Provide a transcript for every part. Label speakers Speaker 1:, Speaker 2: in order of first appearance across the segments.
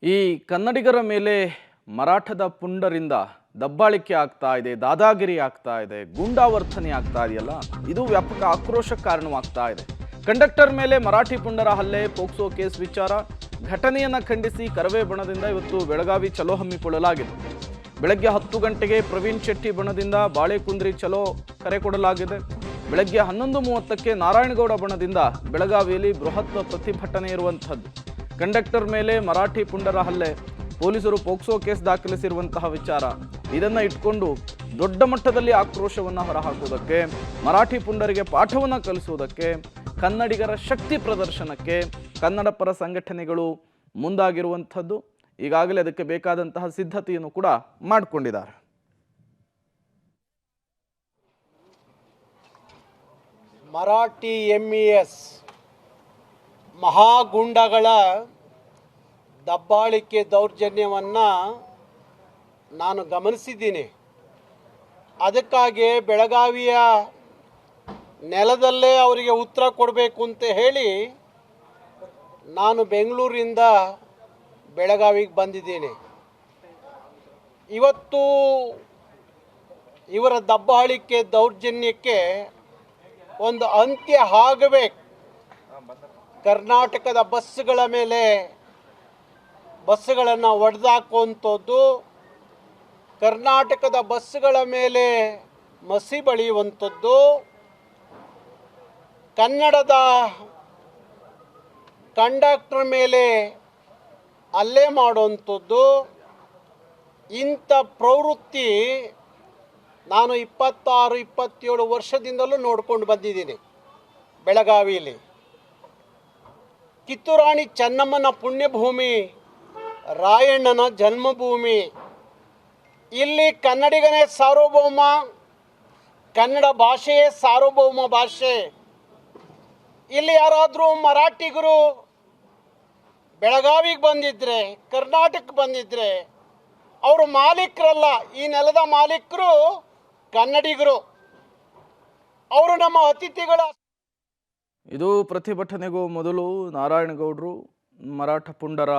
Speaker 1: ಈ ಕನ್ನಡಿಗರ ಮೇಲೆ ಮರಾಠದ ಪುಂಡರಿಂದ ದಬ್ಬಾಳಿಕೆ ಆಗ್ತಾ ಇದೆ, ದಾದಾಗಿರಿ ಆಗ್ತಾ ಇದೆ, ಗೂಂಡಾವರ್ತನೆ ಆಗ್ತಾ ಇದೆಯಲ್ಲ, ಇದು ವ್ಯಾಪಕ ಆಕ್ರೋಶಕ್ಕೆ ಕಾರಣವಾಗ್ತಾ ಇದೆ. ಕಂಡಕ್ಟರ್ ಮೇಲೆ ಮರಾಠಿ ಪುಂಡರ ಹಲ್ಲೆ, ಪೋಕ್ಸೋ ಕೇಸ್ ವಿಚಾರ ಘಟನೆಯನ್ನು ಖಂಡಿಸಿ ಕರವೇ ಬಣದಿಂದ ಇವತ್ತು ಬೆಳಗಾವಿ ಚಲೋ ಹಮ್ಮಿಕೊಳ್ಳಲಾಗಿದೆ. ಬೆಳಗ್ಗೆ 10 ಗಂಟೆಗೆ ಪ್ರವೀಣ್ ಶೆಟ್ಟಿ ಬಣದಿಂದ ಬಾಳೆಕುಂದ್ರಿ ಚಲೋ ಕರೆ ಕೊಡಲಾಗಿದೆ. ಬೆಳಗ್ಗೆ 11:30ಕ್ಕೆ ನಾರಾಯಣಗೌಡ ಬಣದಿಂದ ಬೆಳಗಾವಿಯಲ್ಲಿ ಬೃಹತ್ ಪ್ರತಿಭಟನೆ ಇರುವಂಥದ್ದು. ಕಂಡಕ್ಟರ್ ಮೇಲೆ ಮರಾಠಿ ಪುಂಡರ ಹಲ್ಲೆ, ಪೊಲೀಸರು ಪೋಕ್ಸೋ ಕೇಸ್ ದಾಖಲಿಸಿರುವಂತಹ ವಿಚಾರ, ಇದನ್ನ ಇಟ್ಕೊಂಡು ದೊಡ್ಡ ಮಟ್ಟದಲ್ಲಿ ಆಕ್ರೋಶವನ್ನು ಹೊರಹಾಕುವುದಕ್ಕೆ, ಮರಾಠಿ ಪುಂಡರಿಗೆ ಪಾಠವನ್ನು ಕಲಿಸುವುದಕ್ಕೆ, ಕನ್ನಡಿಗರ ಶಕ್ತಿ ಪ್ರದರ್ಶನಕ್ಕೆ ಕನ್ನಡ ಪರ ಸಂಘಟನೆಗಳು ಮುಂದಾಗಿರುವಂಥದ್ದು. ಈಗಾಗಲೇ ಅದಕ್ಕೆ ಬೇಕಾದಂತಹ ಸಿದ್ಧತೆಯನ್ನು ಕೂಡ ಮಾಡಿಕೊಂಡಿದ್ದಾರೆ.
Speaker 2: ಮರಾಠಿ MES ಮಹಾಗುಂಡಗಳ ದಬ್ಬಾಳಿಕೆ ದೌರ್ಜನ್ಯವನ್ನು ನಾನು ಗಮನಿಸಿದ್ದೀನಿ. ಅದಕ್ಕಾಗಿ ಬೆಳಗಾವಿಯ ನೆಲದಲ್ಲೇ ಅವರಿಗೆ ಉತ್ತರ ಕೊಡಬೇಕು ಅಂತ ಹೇಳಿ ನಾನು ಬೆಂಗಳೂರಿಂದ ಬೆಳಗಾವಿಗೆ ಬಂದಿದ್ದೀನಿ. ಇವತ್ತು ಇವರ ದಬ್ಬಾಳಿಕೆ ದೌರ್ಜನ್ಯಕ್ಕೆ ಒಂದು ಅಂತ್ಯ ಆಗಬೇಕು. ಕರ್ನಾಟಕದ ಬಸ್ಸುಗಳ ಮೇಲೆ ಬಸ್ಸುಗಳನ್ನು ಒಡೆದಾಕುವಂಥದ್ದು, ಕರ್ನಾಟಕದ ಬಸ್ಸುಗಳ ಮೇಲೆ ಮಸಿ ಬಳಿಯುವಂಥದ್ದು, ಕನ್ನಡದ ಕಂಡಕ್ಟರ್ ಮೇಲೆ ಹಲ್ಲೆ ಮಾಡುವಂಥದ್ದು, ಇಂಥ ಪ್ರವೃತ್ತಿ ನಾನು 26-27 ವರ್ಷದಿಂದಲೂ ನೋಡ್ಕೊಂಡು ಬಂದಿದ್ದೀನಿ. ಬೆಳಗಾವಿಯಲ್ಲಿ ಕಿತ್ತೂರಾಣಿ ಚೆನ್ನಮ್ಮನ ಪುಣ್ಯಭೂಮಿ, ರಾಯಣ್ಣನ ಜನ್ಮಭೂಮಿ. ಇಲ್ಲಿ ಕನ್ನಡಿಗನೇ ಸಾರ್ವಭೌಮ, ಕನ್ನಡ ಭಾಷೆಯೇ ಸಾರ್ವಭೌಮ ಭಾಷೆ. ಇಲ್ಲಿ ಯಾರಾದರೂ ಮರಾಠಿಗರು ಬೆಳಗಾವಿಗೆ ಬಂದಿದ್ದರೆ, ಕರ್ನಾಟಕಕ್ಕೆ ಬಂದಿದ್ದರೆ ಅವರು ಮಾಲೀಕರಲ್ಲ. ಈ ನೆಲದ ಮಾಲೀಕರು ಕನ್ನಡಿಗರು, ಅವರು ನಮ್ಮ ಅತಿಥಿಗಳ.
Speaker 1: ಇದು ಪ್ರತಿಭಟನೆಗೂ ಮೊದಲು ನಾರಾಯಣಗೌಡರು ಮರಾಠ ಪುಂಡರ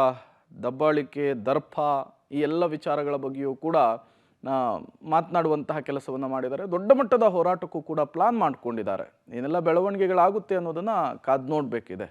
Speaker 1: ದಬ್ಬಾಳಿಕೆ, ದರ್ಪ, ಈ ಎಲ್ಲ ವಿಚಾರಗಳ ಬಗ್ಗೆಯೂ ಕೂಡ ಮಾತನಾಡುವಂತಹ ಕೆಲಸವನ್ನು ಮಾಡಿದ್ದಾರೆ. ದೊಡ್ಡ ಮಟ್ಟದ ಹೋರಾಟಕ್ಕೂ ಕೂಡ ಪ್ಲಾನ್ ಮಾಡಿಕೊಂಡಿದ್ದಾರೆ. ಏನೆಲ್ಲ ಬೆಳವಣಿಗೆಗಳಾಗುತ್ತೆ ಅನ್ನೋದನ್ನು ಕಾದು ನೋಡಬೇಕಿದೆ.